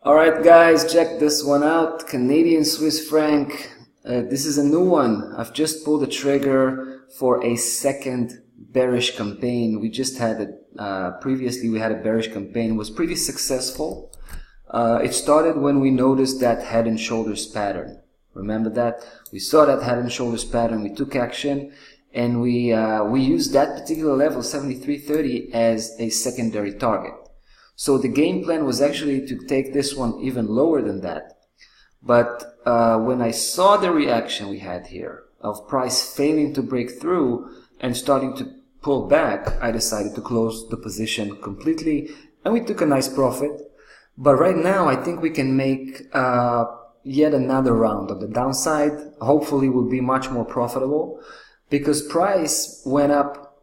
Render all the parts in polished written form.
Alright guys, check this one out. Canadian Swiss franc. This is a new one. I've just pulled the trigger for a second bearish campaign. We just had previously we had a bearish campaign. It was pretty successful. It started when we noticed that head and shoulders pattern. Remember that? We saw that head and shoulders pattern, we took action, and we used that particular level, 73.30, as a secondary target. So the game plan was actually to take this one even lower than that. But when I saw the reaction we had here of price failing to break through and starting to pull back, I decided to close the position completely, and we took a nice profit. But right now I think we can make yet another round of the downside. Hopefully will be much more profitable, because price went up,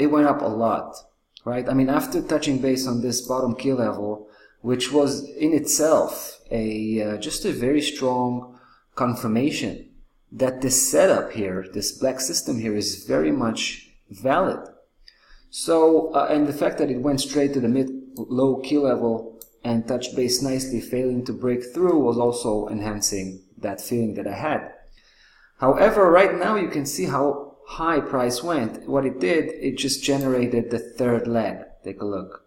it went up a lot. Right? I mean, after touching base on this bottom key level, which was in itself just a very strong confirmation that this setup here, this black system here, is very much valid. So, and the fact that it went straight to the mid-low key level and touched base nicely, failing to break through, was also enhancing that feeling that I had. However, right now you can see how high price went. What it did, it just generated the third leg. Take a look.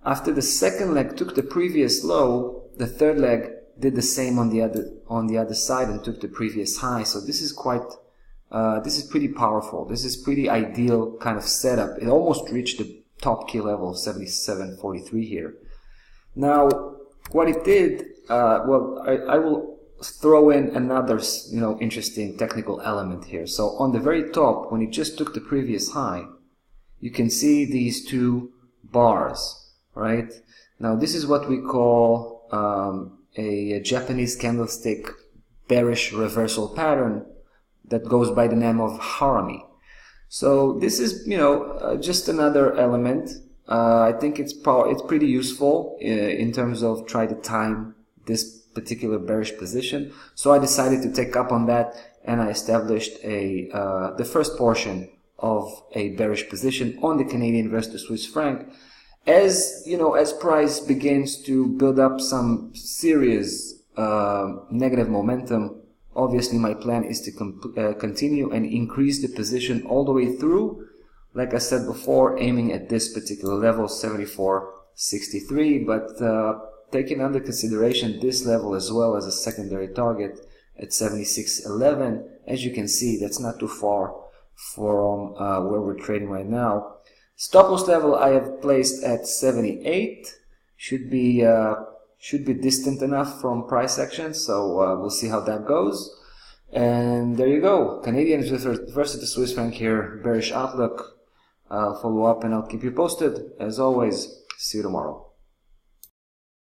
After the second leg took the previous low, the third leg did the same on the other side and took the previous high. So this is this is pretty powerful. This is pretty ideal kind of setup. It almost reached the top key level of 77.43 here. Now, what it did, well, I will throw in another, interesting technical element here. So on the very top, when it just took the previous high, you can see these two bars, right? Now this is what we call a Japanese candlestick bearish reversal pattern that goes by the name of harami. So this is, just another element. I think it's pretty useful in terms of try to time this particular bearish position. So I decided to take up on that, and I established the first portion of a bearish position on the Canadian versus Swiss franc. As as price begins to build up some serious negative momentum, obviously my plan is to continue and increase the position all the way through, like I said before, aiming at this particular level, 74.63, but taking under consideration this level as well as a secondary target at 76.11, as you can see, that's not too far from where we're trading right now. Stop loss level I have placed at 78, should be distant enough from price action, so we'll see how that goes. And there you go, Canadian versus the Swiss franc here, bearish outlook. I'll follow up and I'll keep you posted. As always, see you tomorrow.